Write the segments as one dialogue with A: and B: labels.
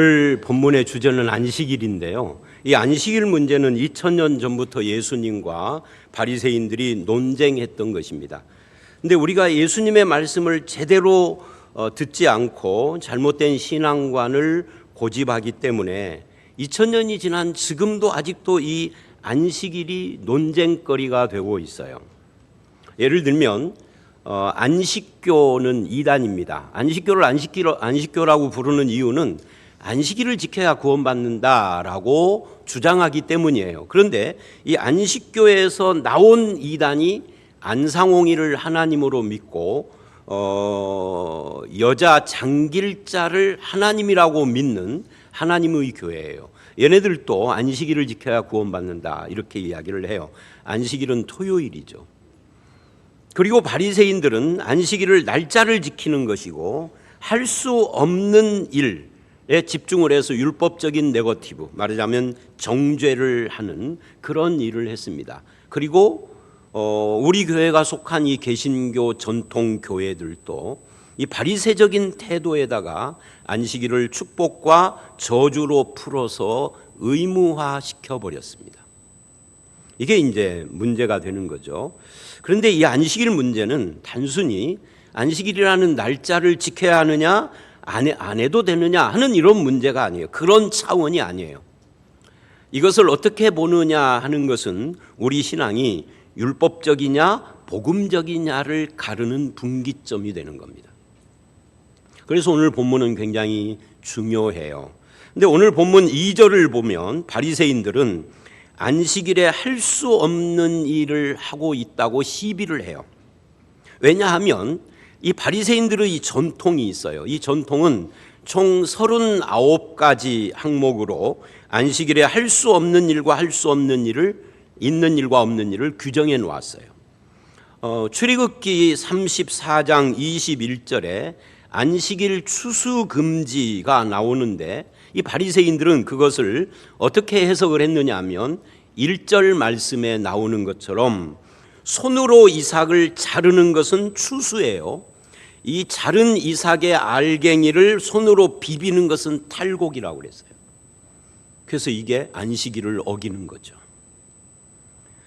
A: 오늘 본문의 주제는 안식일인데요. 이 안식일 문제는 2000년 전부터 예수님과 바리새인들이 논쟁했던 것입니다. 근데 우리가 예수님의 말씀을 제대로 듣지 않고 잘못된 신앙관을 고집하기 때문에 2000년이 지난 지금도 아직도 이 안식일이 논쟁거리가 되고 있어요. 예를 들면 안식교는 이단입니다. 안식교를 안식교라고 부르는 이유는 안식일을 지켜야 구원받는다라고 주장하기 때문이에요. 그런데 이 안식교에서 나온 이단이 안상홍이를 하나님으로 믿고 여자 장길자를 하나님이라고 믿는 하나님의 교회예요. 얘네들도 안식일을 지켜야 구원받는다 이렇게 이야기를 해요. 안식일은 토요일이죠. 그리고 바리새인들은 안식일을 날짜를 지키는 것이고 할 수 없는 일에 집중을 해서 율법적인 네거티브, 말하자면 정죄를 하는 그런 일을 했습니다. 그리고 우리 교회가 속한 이 개신교 전통 교회들도 이 바리새적인 태도에다가 안식일을 축복과 저주로 풀어서 의무화 시켜버렸습니다. 이게 이제 문제가 되는 거죠. 그런데 이 안식일 문제는 단순히 안식일이라는 날짜를 지켜야 하느냐 안 해도 되느냐 하는 이런 문제가 아니에요. 그런 차원이 아니에요. 이것을 어떻게 보느냐 하는 것은 우리 신앙이 율법적이냐 복음적이냐를 가르는 분기점이 되는 겁니다. 그래서 오늘 본문은 굉장히 중요해요. 근데 오늘 본문 2절을 보면 바리새인들은 안식일에 할 수 없는 일을 하고 있다고 시비를 해요. 왜냐하면 이 바리새인들의 이 전통이 있어요. 이 전통은 총 39가지 항목으로 안식일에 할 수 없는 일과 할 수 없는 일을, 있는 일과 없는 일을 규정해 놓았어요. 출애굽기 34장 21절에 안식일 추수 금지가 나오는데 이 바리새인들은 그것을 어떻게 해석을 했느냐 하면 1절 말씀에 나오는 것처럼 손으로 이삭을 자르는 것은 추수예요. 이 자른 이삭의 알갱이를 손으로 비비는 것은 탈곡이라고 그랬어요. 그래서 이게 안식일을 어기는 거죠.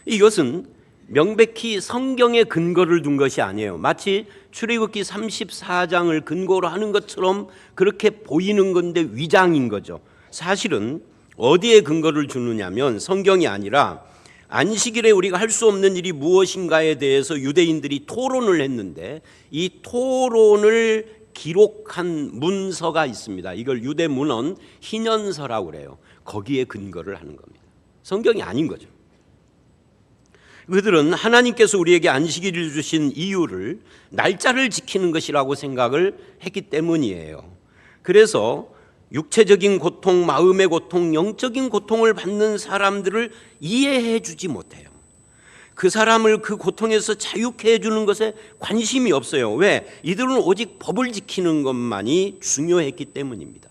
A: 이것은 명백히 성경에 근거를 둔 것이 아니에요. 마치 출애굽기 34장을 근거로 하는 것처럼 그렇게 보이는 건데 위장인 거죠. 사실은 어디에 근거를 주느냐면 성경이 아니라 안식일에 우리가 할 수 없는 일이 무엇인가에 대해서 유대인들이 토론을 했는데 이 토론을 기록한 문서가 있습니다. 이걸 유대 문헌 희년서라고 그래요. 거기에 근거를 하는 겁니다. 성경이 아닌 거죠. 그들은 하나님께서 우리에게 안식일을 주신 이유를 날짜를 지키는 것이라고 생각을 했기 때문이에요. 그래서 육체적인 고통, 마음의 고통, 영적인 고통을 받는 사람들을 이해해 주지 못해요. 그 사람을 그 고통에서 자유케 해주는 것에 관심이 없어요. 왜? 이들은 오직 법을 지키는 것만이 중요했기 때문입니다.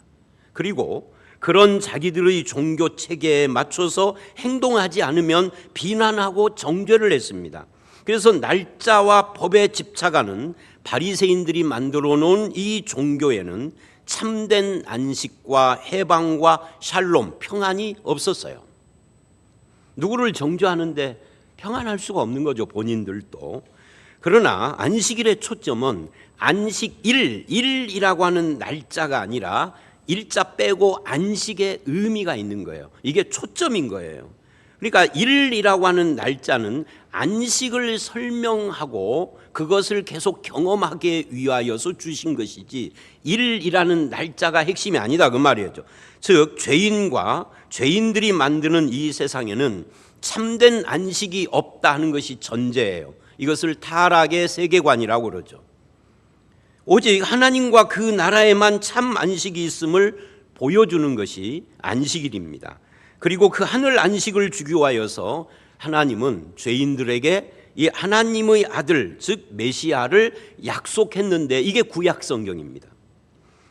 A: 그리고 그런 자기들의 종교 체계에 맞춰서 행동하지 않으면 비난하고 정죄를 했습니다. 그래서 날짜와 법에 집착하는 바리새인들이 만들어 놓은 이 종교에는 참된 안식과 해방과 샬롬, 평안이 없었어요. 누구를 정죄하는데 평안할 수가 없는 거죠, 본인들도. 그러나 안식일의 초점은 일이라고 하는 날짜가 아니라 일자 빼고 안식의 의미가 있는 거예요. 이게 초점인 거예요. 그러니까 일이라고 하는 날짜는 안식을 설명하고 그것을 계속 경험하게 위하여서 주신 것이지 일이라는 날짜가 핵심이 아니다 그 말이죠. 즉 죄인들이 만드는 이 세상에는 참된 안식이 없다 하는 것이 전제예요. 이것을 타락의 세계관이라고 그러죠. 오직 하나님과 그 나라에만 참 안식이 있음을 보여주는 것이 안식일입니다. 그리고 그 하늘 안식을 주기 위하여서 하나님은 죄인들에게 이 하나님의 아들 즉 메시아를 약속했는데 이게 구약 성경입니다.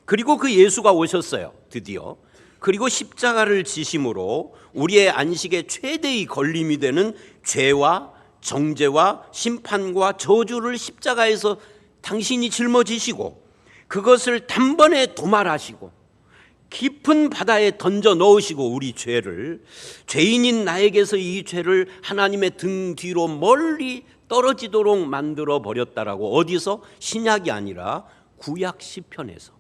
A: 그리고 그 예수가 오셨어요. 드디어. 그리고 십자가를 지심으로 우리의 안식의 최대의 걸림이 되는 죄와 정죄와 심판과 저주를 십자가에서 당신이 짊어지시고 그것을 단번에 도말하시고 깊은 바다에 던져 넣으시고 우리 죄를, 죄인인 나에게서 이 죄를 하나님의 등 뒤로 멀리 떨어지도록 만들어 버렸다라고. 어디서? 신약이 아니라 구약 시편에서.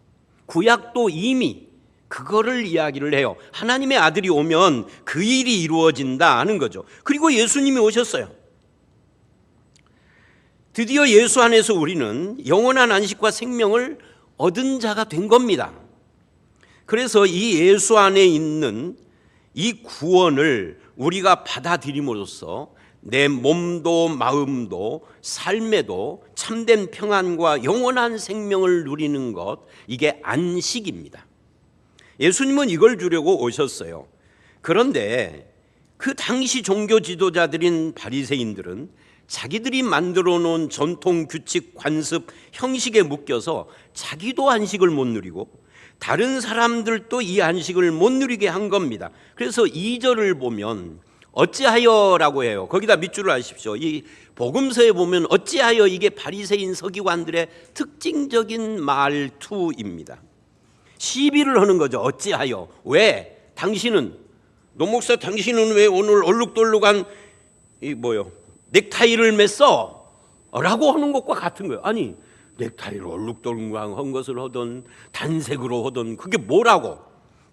A: 구약도 이미 그거를 이야기를 해요. 하나님의 아들이 오면 그 일이 이루어진다 하는 거죠. 그리고 예수님이 오셨어요. 드디어 예수 안에서 우리는 영원한 안식과 생명을 얻은 자가 된 겁니다. 그래서 이 예수 안에 있는 이 구원을 우리가 받아들임으로써 내 몸도 마음도 삶에도 참된 평안과 영원한 생명을 누리는 것, 이게 안식입니다. 예수님은 이걸 주려고 오셨어요. 그런데 그 당시 종교 지도자들인 바리새인들은 자기들이 만들어 놓은 전통, 규칙, 관습, 형식에 묶여서 자기도 안식을 못 누리고 다른 사람들도 이 안식을 못 누리게 한 겁니다. 그래서 2절을 보면 어찌하여라고 해요. 거기다 밑줄을 하십시오. 이 복음서에 보면 어찌하여, 이게 바리새인 서기관들의 특징적인 말투입니다. 시비를 하는 거죠. 어찌하여. 왜? 당신은, 노 목사 당신은 왜 오늘 얼룩덜룩한 넥타이를 맸어? 라고 하는 것과 같은 거예요. 아니, 넥타이를 얼룩덜룩한 것을 하던 단색으로 하던 그게 뭐라고?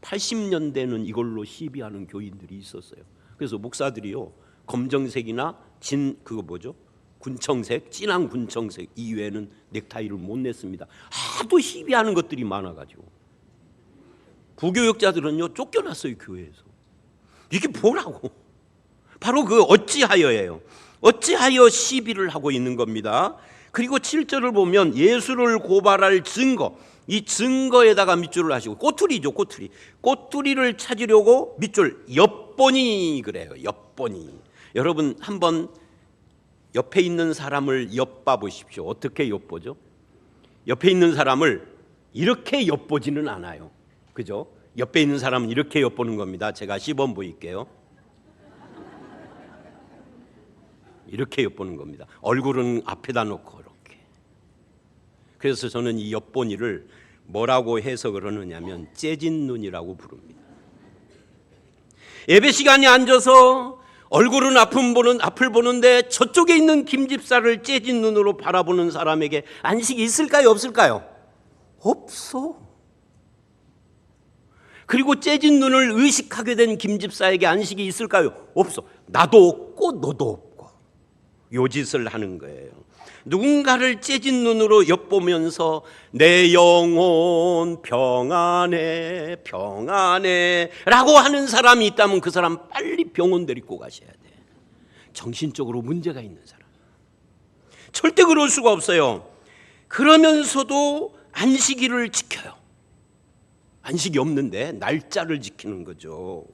A: 80년대는 이걸로 시비하는 교인들이 있었어요. 그래서 목사들이요, 검정색이나 군청색, 진한 군청색 이외에는 넥타이를 못 냈습니다. 하도 시비하는 것들이 많아가지고 부교역자들은요 쫓겨났어요, 교회에서. 이게 뭐라고? 바로 그 어찌하여예요. 어찌하여 시비를 하고 있는 겁니다. 그리고 7절을 보면 예수를 고발할 증거, 이 증거에다가 밑줄을 하시고, 꼬투리죠, 꼬투리. 꼬투리를 찾으려고 밑줄, 엿보니 그래요. 엿보니. 여러분 한번 옆에 있는 사람을 엿봐 보십시오. 어떻게 엿보죠? 옆에 있는 사람을 이렇게 엿보지는 않아요. 그죠? 옆에 있는 사람은 이렇게 엿보는 겁니다. 제가 시범 보일게요. 이렇게 엿보는 겁니다. 얼굴은 앞에다 놓고 이렇게. 그래서 저는 이 엿보니를 뭐라고 해석을 하느냐면 째진 눈이라고 부릅니다. 예배 시간에 앉아서 얼굴은 앞을 보는데 저쪽에 있는 김 집사를 째진 눈으로 바라보는 사람에게 안식이 있을까요, 없을까요? 없어. 그리고 째진 눈을 의식하게 된 김 집사에게 안식이 있을까요? 없어. 나도 없고 너도 없고. 요 짓을 하는 거예요. 누군가를 째진 눈으로 엿보면서 내 영혼 평안해 평안해 라고 하는 사람이 있다면 그 사람 빨리 병원 데리고 가셔야 돼. 정신적으로 문제가 있는 사람. 절대 그럴 수가 없어요. 그러면서도 안식일을 지켜요. 안식이 없는데 날짜를 지키는 거죠.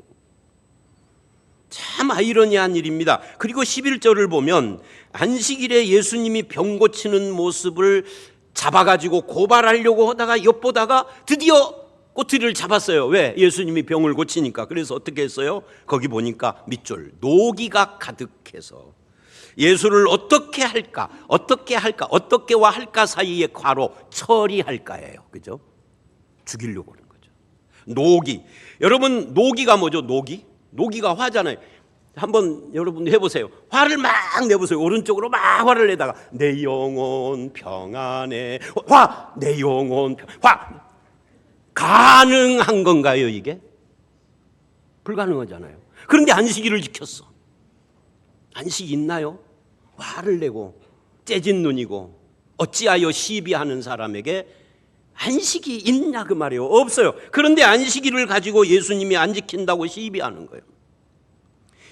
A: 참 아이러니한 일입니다. 그리고 11절을 보면 안식일에 예수님이 병 고치는 모습을 잡아가지고 고발하려고 하다가 엿보다가 드디어 꼬투리를 잡았어요. 왜? 예수님이 병을 고치니까. 그래서 어떻게 했어요? 거기 보니까 밑줄, 노기가 가득해서 예수를 어떻게 할까, 어떻게와 할까 사이에 괄호 처리할까예요. 그죠? 죽이려고 하는 거죠. 노기. 여러분 노기가 뭐죠? 노기가 화잖아요. 한번 여러분 해보세요. 화를 막 내보세요. 오른쪽으로 막 화를 내다가 내 영혼 평안해. 내 영혼 화. 가능한 건가요, 이게? 불가능하잖아요. 그런데 안식일을 지켰어. 안식이 있나요? 화를 내고 째진 눈이고 어찌하여 시비하는 사람에게 안식이 있냐 그 말이에요. 없어요. 그런데 안식일을 가지고 예수님이 안 지킨다고 시비하는 거예요.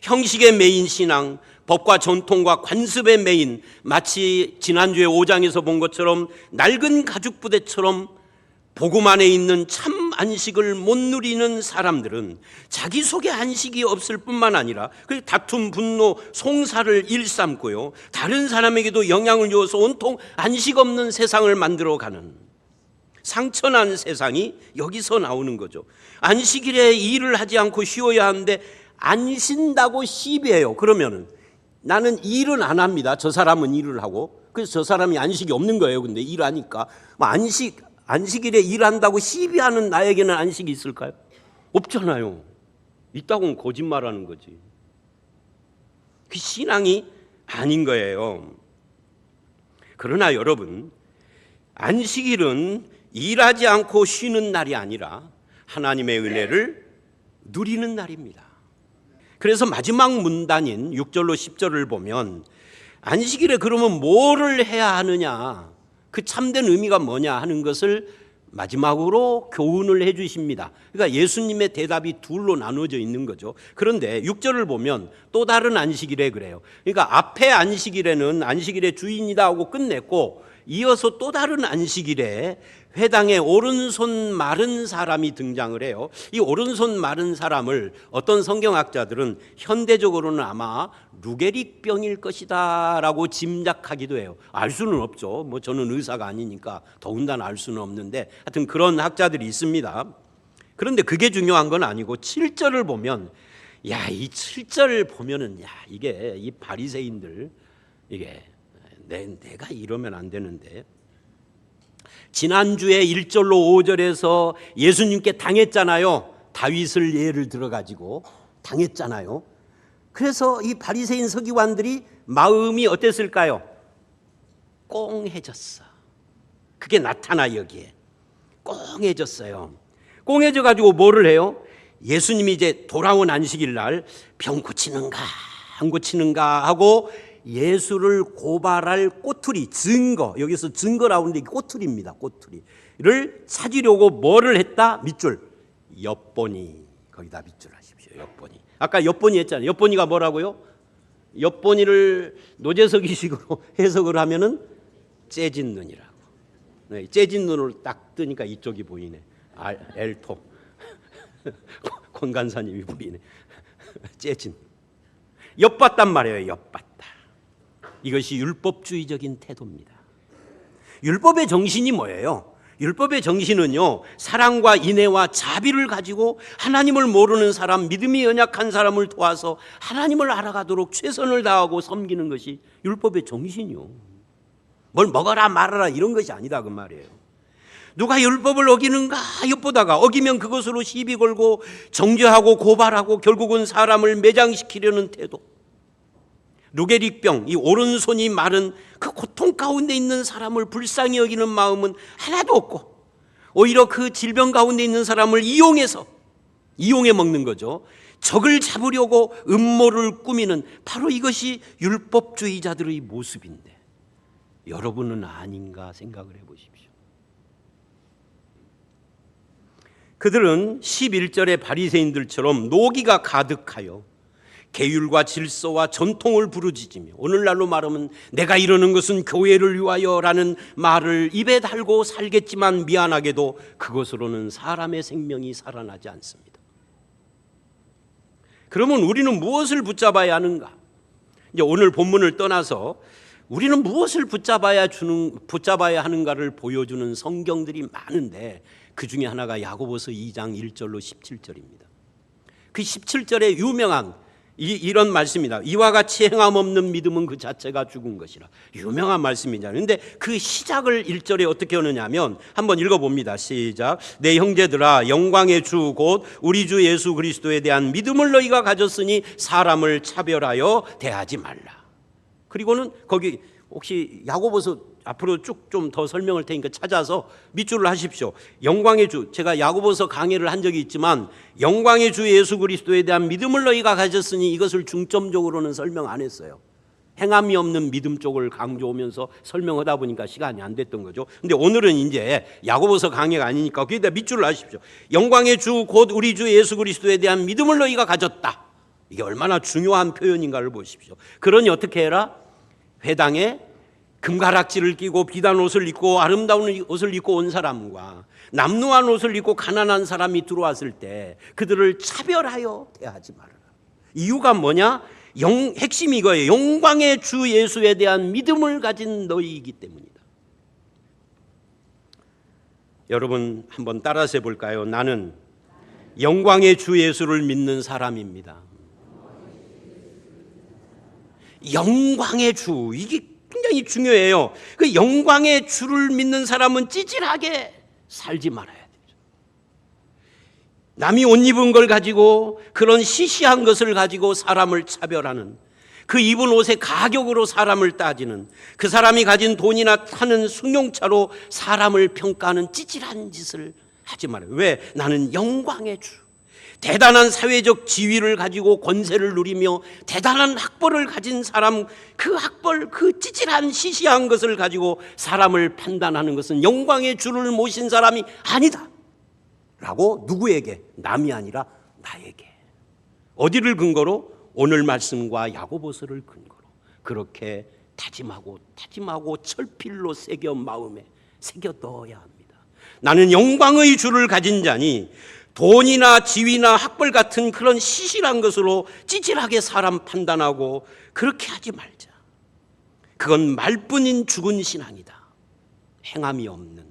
A: 형식의 메인 신앙, 법과 전통과 관습의 메인, 마치 지난주에 5장에서 본 것처럼 낡은 가죽 부대처럼 복음 안에 있는 참 안식을 못 누리는 사람들은 자기 속에 안식이 없을 뿐만 아니라 다툼, 분노, 송사를 일삼고요, 다른 사람에게도 영향을 주어서 온통 안식 없는 세상을 만들어가는 상처난 세상이 여기서 나오는 거죠. 안식일에 일을 하지 않고 쉬어야 하는데 안 쉰다고 시비해요. 그러면은 나는 일은 안 합니다. 저 사람은 일을 하고, 그래서 저 사람이 안식이 없는 거예요. 근데 일하니까 안 안식일에 일한다고 시비하는 나에게는 안식이 있을까요? 없잖아요. 있다고는 거짓말하는 거지. 그 신앙이 아닌 거예요. 그러나 여러분, 안식일은 일하지 않고 쉬는 날이 아니라 하나님의 은혜를 누리는 날입니다. 그래서 마지막 문단인 6절로 10절을 보면 안식일에 그러면 뭐를 해야 하느냐, 그 참된 의미가 뭐냐 하는 것을 마지막으로 교훈을 해 주십니다. 그러니까 예수님의 대답이 둘로 나눠져 있는 거죠. 그런데 6절을 보면 또 다른 안식일에 그래요. 그러니까 앞에 안식일에는 안식일의 주인이다 하고 끝냈고, 이어서 또 다른 안식일에 회당에 오른손 마른 사람이 등장을 해요. 이 오른손 마른 사람을 어떤 성경학자들은 현대적으로는 아마 루게릭병일 것이다 라고 짐작하기도 해요. 알 수는 없죠. 뭐 저는 의사가 아니니까 더군다나 알 수는 없는데 하여튼 그런 학자들이 있습니다. 그런데 그게 중요한 건 아니고 7절을 보면, 야, 이 7절을 보면은, 야, 이게 이 바리새인들, 이게 내가 이러면 안 되는데, 지난주에 1절로 5절에서 예수님께 당했잖아요. 다윗을 예를 들어가지고 당했잖아요. 그래서 이 바리새인 서기관들이 마음이 어땠을까요? 꽁해졌어. 그게 나타나 여기에. 꽁해졌어요. 꽁해져 가지고 뭐를 해요? 예수님이 이제 돌아온 안식일 날 병 고치는가 안 고치는가 하고 예수를 고발할 꼬투리, 증거, 여기서 증거라고 하는데 꼬투리입니다. 꼬투리를 찾으려고 뭐를 했다? 밑줄, 엿보니. 거기다 밑줄 하십시오. 엿보니. 아까 엿보니 했잖아요. 엿보니가 뭐라고요? 엿보니를 노재석이식으로 해석을 하면은 째진 눈이라고. 네, 째진 눈을 딱 뜨니까 이쪽이 보이네. 엘토 권간사님이 보이네. 째진. 엿봤단 말이에요. 엿봤다. 이것이 율법주의적인 태도입니다. 율법의 정신이 뭐예요? 율법의 정신은요, 사랑과 인애와 자비를 가지고 하나님을 모르는 사람, 믿음이 연약한 사람을 도와서 하나님을 알아가도록 최선을 다하고 섬기는 것이 율법의 정신이요. 뭘 먹어라 말아라 이런 것이 아니다 그 말이에요. 누가 율법을 어기는가 엿보다가 어기면 그것으로 시비 걸고 정죄하고 고발하고 결국은 사람을 매장시키려는 태도. 루게릭병, 이 오른손이 마른 그 고통 가운데 있는 사람을 불쌍히 여기는 마음은 하나도 없고, 오히려 그 질병 가운데 있는 사람을 이용해 먹는 거죠. 적을 잡으려고 음모를 꾸미는, 바로 이것이 율법주의자들의 모습인데 여러분은 아닌가 생각을 해보십시오. 그들은 11절의 바리새인들처럼 노기가 가득하여 계율과 질서와 전통을 부르짖으며, 오늘날로 말하면 내가 이러는 것은 교회를 위하여라는 말을 입에 달고 살겠지만 미안하게도 그것으로는 사람의 생명이 살아나지 않습니다. 그러면 우리는 무엇을 하는가? 이제 오늘 본문을 떠나서 우리는 무엇을 붙잡아야 하는가를 보여주는 성경들이 많은데, 그 중에 하나가 야고보서 2장 1절로 17절입니다. 그 17절에 유명한 이런 말씀이다. 이와 같이 행함 없는 믿음은 그 자체가 죽은 것이라. 유명한 말씀이잖아요. 그런데 그 시작을 1절에 어떻게 하느냐면, 한번 읽어봅니다. 시작. 내 형제들아, 영광의 주 곧 우리 주 예수 그리스도에 대한 믿음을 너희가 가졌으니 사람을 차별하여 대하지 말라. 그리고는 거기 혹시 야고보서 앞으로 쭉 좀 더 설명할 테니까 찾아서 밑줄을 하십시오. 영광의 주, 제가 야고보서 강의를 한 적이 있지만 영광의 주 예수 그리스도에 대한 믿음을 너희가 가졌으니 이것을 중점적으로는 설명 안 했어요. 행함이 없는 믿음 쪽을 강조하면서 설명하다 보니까 시간이 안 됐던 거죠. 근데 오늘은 이제 야고보서 강의가 아니니까 거기다 밑줄을 하십시오. 영광의 주 곧 우리 주 예수 그리스도에 대한 믿음을 너희가 가졌다. 이게 얼마나 중요한 표현인가를 보십시오. 그러니 어떻게 해라? 회당에 금가락지를 끼고 비단 옷을 입고 아름다운 옷을 입고 온 사람과 남루한 옷을 입고 가난한 사람이 들어왔을 때 그들을 차별하여 대하지 말아라. 이유가 뭐냐? 핵심이 이거예요. 영광의 주 예수에 대한 믿음을 가진 너희이기 때문이다. 여러분 한번 따라서 해볼까요? 나는 영광의 주 예수를 믿는 사람입니다. 영광의 주, 이게 굉장히 중요해요. 그 영광의 주를 믿는 사람은 찌질하게 살지 말아야 되죠. 남이 옷 입은 걸 가지고, 그런 시시한 것을 가지고 사람을 차별하는, 그 입은 옷의 가격으로 사람을 따지는, 그 사람이 가진 돈이나 타는 승용차로 사람을 평가하는 찌질한 짓을 하지 말아요. 왜? 나는 영광의 주, 대단한 사회적 지위를 가지고 권세를 누리며 대단한 학벌을 가진 사람, 그 학벌, 그 찌질한 시시한 것을 가지고 사람을 판단하는 것은 영광의 주를 모신 사람이 아니다 라고, 누구에게? 남이 아니라 나에게. 어디를 근거로? 오늘 말씀과 야고보서를 근거로 그렇게 다짐하고 철필로 새겨 마음에 새겨 넣어야 합니다. 나는 영광의 주를 가진 자니 돈이나 지위나 학벌 같은 그런 시시한 것으로 찌질하게 사람 판단하고 그렇게 하지 말자. 그건 말뿐인 죽은 신앙이다. 행함이 없는,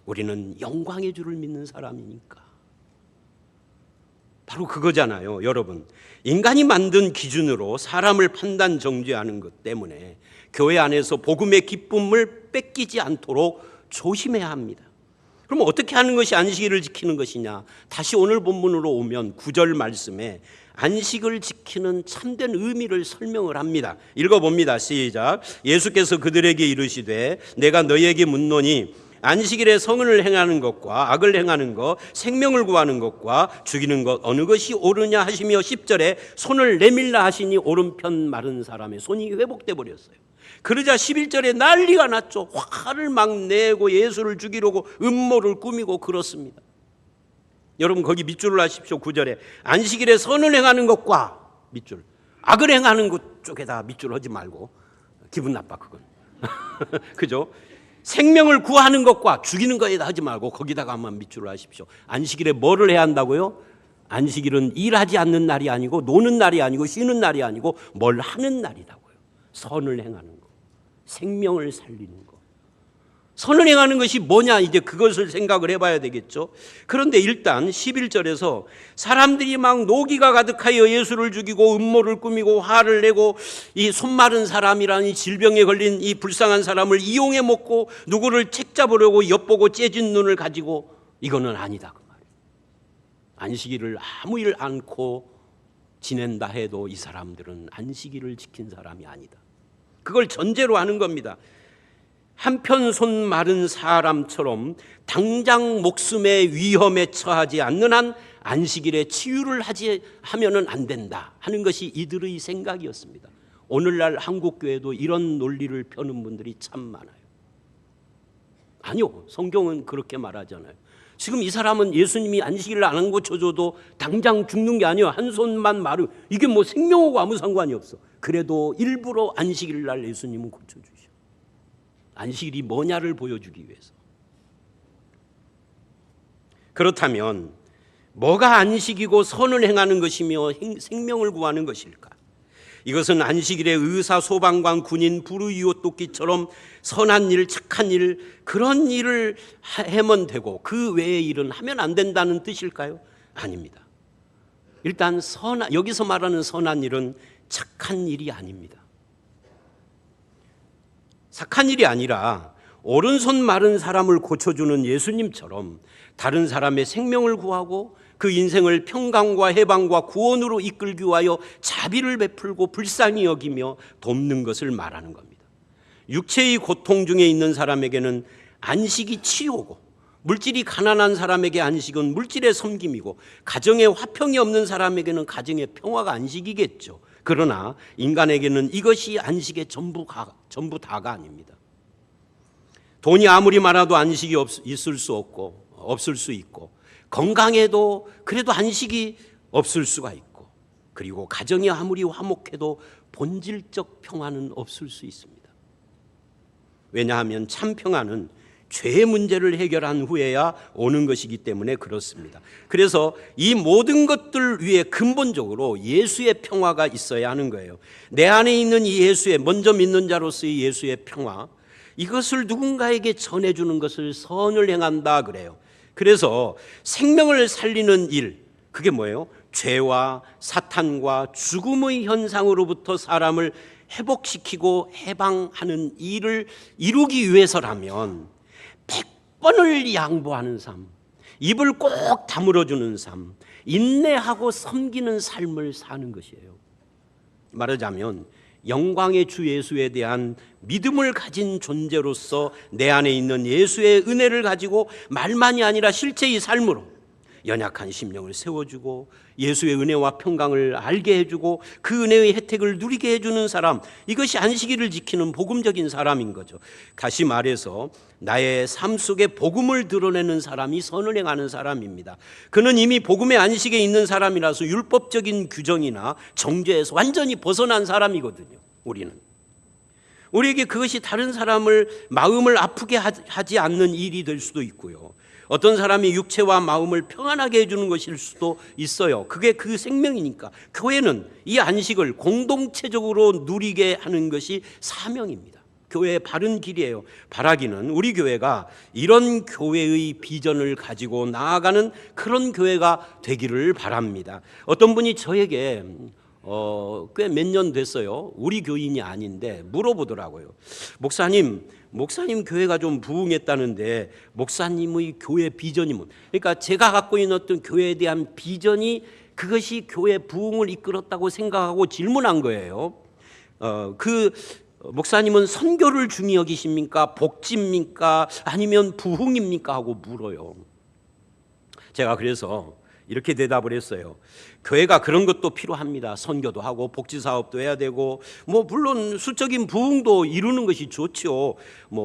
A: 우리는 영광의 주를 믿는 사람이니까. 바로 그거잖아요, 여러분. 인간이 만든 기준으로 사람을 판단 정죄하는 것 때문에 교회 안에서 복음의 기쁨을 뺏기지 않도록 조심해야 합니다. 그럼 어떻게 하는 것이 안식일을 지키는 것이냐? 다시 오늘 본문으로 오면 9절 말씀에 안식을 지키는 참된 의미를 설명을 합니다. 읽어봅니다. 시작. 예수께서 그들에게 이르시되 내가 너희에게 묻노니 안식일에 선을 행하는 것과 악을 행하는 것, 생명을 구하는 것과 죽이는 것 어느 것이 옳으냐 하시며 10절에 손을 내밀라 하시니 오른편 마른 사람의 손이 회복돼 버렸어요. 그러자 11절에 난리가 났죠. 화를 막 내고 예수를 죽이려고 음모를 꾸미고 그렇습니다. 여러분 거기 밑줄을 하십시오. 9절에 안식일에 선을 행하는 것과 밑줄, 악을 행하는 것 쪽에다 밑줄 하지 말고, 기분 나빠 그건. 그죠? 생명을 구하는 것과 죽이는 것에다 하지 말고 거기다가 한번 밑줄을 하십시오. 안식일에 뭐를 해야 한다고요? 안식일은 일하지 않는 날이 아니고 노는 날이 아니고 쉬는 날이 아니고 뭘 하는 날이라고요. 선을 행하는 것, 생명을 살리는 것. 선을 행하는 것이 뭐냐, 이제 그것을 생각을 해봐야 되겠죠. 그런데 일단 11절에서 사람들이 막 노기가 가득하여 예수를 죽이고 음모를 꾸미고 화를 내고 이 손마른 사람이라는 질병에 걸린 이 불쌍한 사람을 이용해 먹고 누구를 책잡으려고 엿보고 째진 눈을 가지고, 이거는 아니다 그 말이에요. 안식일을 아무 일 않고 지낸다 해도 이 사람들은 안식일을 지킨 사람이 아니다. 그걸 전제로 하는 겁니다. 한편 손 마른 사람처럼 당장 목숨의 위험에 처하지 않는 한 안식일에 치유를 하면은 안 된다 하는 것이 이들의 생각이었습니다. 오늘날 한국교회도 이런 논리를 펴는 분들이 참 많아요. 아니요, 성경은 그렇게 말하잖아요. 지금 이 사람은 예수님이 안식일을 안 고쳐줘도 당장 죽는 게 아니에요. 한 손만 마르, 이게 뭐 생명하고 아무 상관이 없어. 그래도 일부러 안식일 날 예수님은 고쳐주셔. 안식일이 뭐냐를 보여주기 위해서. 그렇다면 뭐가 안식이고 선을 행하는 것이며 생명을 구하는 것일까? 이것은 안식일에 의사, 소방관, 군인, 불의이웃 돕기처럼 선한 일, 착한 일, 그런 일을 하면 되고 그 외의 일은 하면 안 된다는 뜻일까요? 아닙니다. 일단 여기서 말하는 선한 일은 착한 일이 아닙니다. 착한 일이 아니라 오른손 마른 사람을 고쳐주는 예수님처럼 다른 사람의 생명을 구하고 그 인생을 평강과 해방과 구원으로 이끌기 위하여 자비를 베풀고 불쌍히 여기며 돕는 것을 말하는 겁니다. 육체의 고통 중에 있는 사람에게는 안식이 치유고, 물질이 가난한 사람에게 안식은 물질의 섬김이고, 가정에 화평이 없는 사람에게는 가정의 평화가 안식이겠죠. 그러나 인간에게는 이것이 안식의 전부 다가 아닙니다. 돈이 아무리 많아도 안식이 있을 수 없고, 없을 수 있고, 건강해도 그래도 안식이 없을 수가 있고, 그리고 가정이 아무리 화목해도 본질적 평화는 없을 수 있습니다. 왜냐하면 참 평화는 죄의 문제를 해결한 후에야 오는 것이기 때문에 그렇습니다. 그래서 이 모든 것들 위에 근본적으로 예수의 평화가 있어야 하는 거예요. 내 안에 있는 이 예수의, 먼저 믿는 자로서의 예수의 평화, 이것을 누군가에게 전해주는 것을 선을 행한다 그래요. 그래서 생명을 살리는 일, 그게 뭐예요? 죄와 사탄과 죽음의 현상으로부터 사람을 회복시키고 해방하는 일을 이루기 위해서라면 뻔을 양보하는 삶, 입을 꼭 다물어주는 삶, 인내하고 섬기는 삶을 사는 것이에요. 말하자면 영광의 주 예수에 대한 믿음을 가진 존재로서 내 안에 있는 예수의 은혜를 가지고 말만이 아니라 실제의 삶으로 연약한 심령을 세워주고 예수의 은혜와 평강을 알게 해주고 그 은혜의 혜택을 누리게 해주는 사람, 이것이 안식일을 지키는 복음적인 사람인 거죠. 다시 말해서 나의 삶 속에 복음을 드러내는 사람이 선을 행하는 사람입니다. 그는 이미 복음의 안식에 있는 사람이라서 율법적인 규정이나 정죄에서 완전히 벗어난 사람이거든요. 우리에게 그것이 다른 사람을 마음을 아프게 하지 않는 일이 될 수도 있고요, 어떤 사람이 육체와 마음을 평안하게 해주는 것일 수도 있어요. 그게 그 생명이니까. 교회는 이 안식을 공동체적으로 누리게 하는 것이 사명입니다. 교회의 바른 길이에요. 바라기는 우리 교회가 이런 교회의 비전을 가지고 나아가는 그런 교회가 되기를 바랍니다. 어떤 분이 저에게 꽤 몇 년 됐어요. 우리 교인이 아닌데 물어보더라고요. 목사님 교회가 좀 부흥했다는데 목사님의 교회 비전이 뭐? 그러니까 제가 갖고 있는 어떤 교회에 대한 비전이 그것이 교회 부흥을 이끌었다고 생각하고 질문한 거예요. 그 목사님은 선교를 중히 여기십니까? 복지입니까? 아니면 부흥입니까? 하고 물어요. 제가 그래서 이렇게 대답을 했어요. 교회가 그런 것도 필요합니다. 선교도 하고 복지사업도 해야 되고, 물론 수적인 부흥도 이루는 것이 좋죠.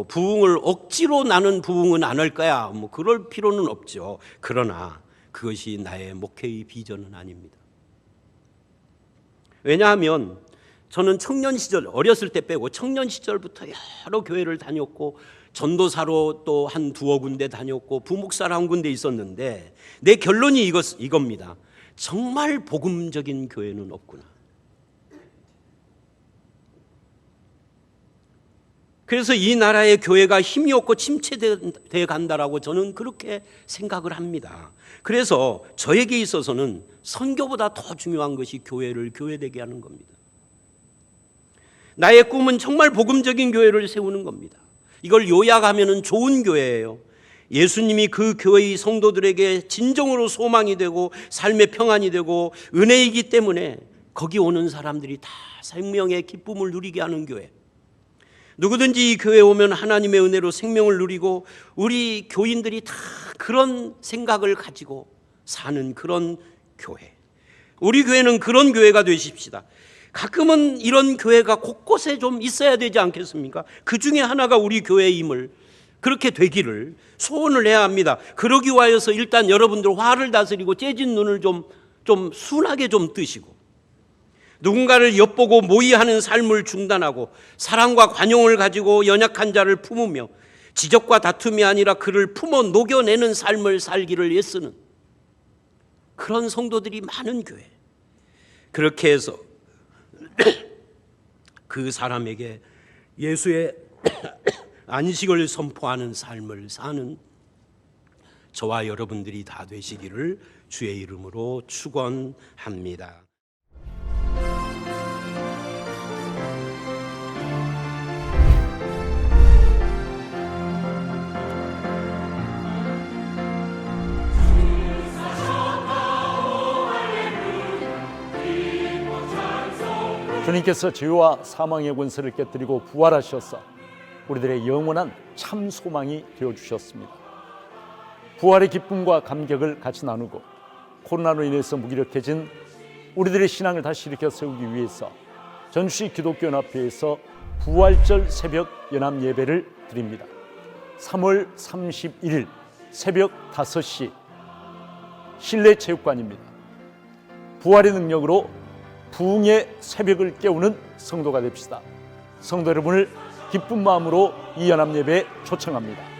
A: 부흥을 억지로 나는 부흥은 안 할 거야. 그럴 필요는 없죠. 그러나 그것이 나의 목회의 비전은 아닙니다. 왜냐하면 저는 청년 시절, 어렸을 때 빼고 청년 시절부터 여러 교회를 다녔고 전도사로 또 한 두어 군데 다녔고 부목사로 한 군데 있었는데 내 결론이 이겁니다. 정말 복음적인 교회는 없구나. 그래서 이 나라의 교회가 힘이 없고 침체되어 간다라고 저는 그렇게 생각을 합니다. 그래서 저에게 있어서는 선교보다 더 중요한 것이 교회를 교회되게 하는 겁니다. 나의 꿈은 정말 복음적인 교회를 세우는 겁니다. 이걸 요약하면 좋은 교회예요. 예수님이 그 교회의 성도들에게 진정으로 소망이 되고 삶의 평안이 되고 은혜이기 때문에 거기 오는 사람들이 다 생명의 기쁨을 누리게 하는 교회. 누구든지 이 교회에 오면 하나님의 은혜로 생명을 누리고 우리 교인들이 다 그런 생각을 가지고 사는 그런 교회. 우리 교회는 그런 교회가 되십시다. 가끔은 이런 교회가 곳곳에 좀 있어야 되지 않겠습니까? 그 중에 하나가 우리 교회임을, 그렇게 되기를 소원을 해야 합니다. 그러기 위하여서 일단 여러분들 화를 다스리고 째진 눈을 좀 순하게 좀 뜨시고, 누군가를 엿보고 모의하는 삶을 중단하고 사랑과 관용을 가지고 연약한 자를 품으며 지적과 다툼이 아니라 그를 품어 녹여내는 삶을 살기를 애쓰는 그런 성도들이 많은 교회. 그렇게 해서 그 사람에게 예수의 안식을 선포하는 삶을 사는 저와 여러분들이 다 되시기를 주의 이름으로 축원합니다.
B: 주님께서 죄와 사망의 권세를 깨뜨리고 부활하셔서 우리들의 영원한 참 소망이 되어주셨습니다. 부활의 기쁨과 감격을 같이 나누고 코로나로 인해서 무기력해진 우리들의 신앙을 다시 일으켜 세우기 위해서 전주시 기독교연합회에서 부활절 새벽 연합 예배를 드립니다. 3월 31일 새벽 5시 실내 체육관입니다. 부활의 능력으로 부흥의 새벽을 깨우는 성도가 됩시다. 성도 여러분을 기쁜 마음으로 이 연합 예배에 초청합니다.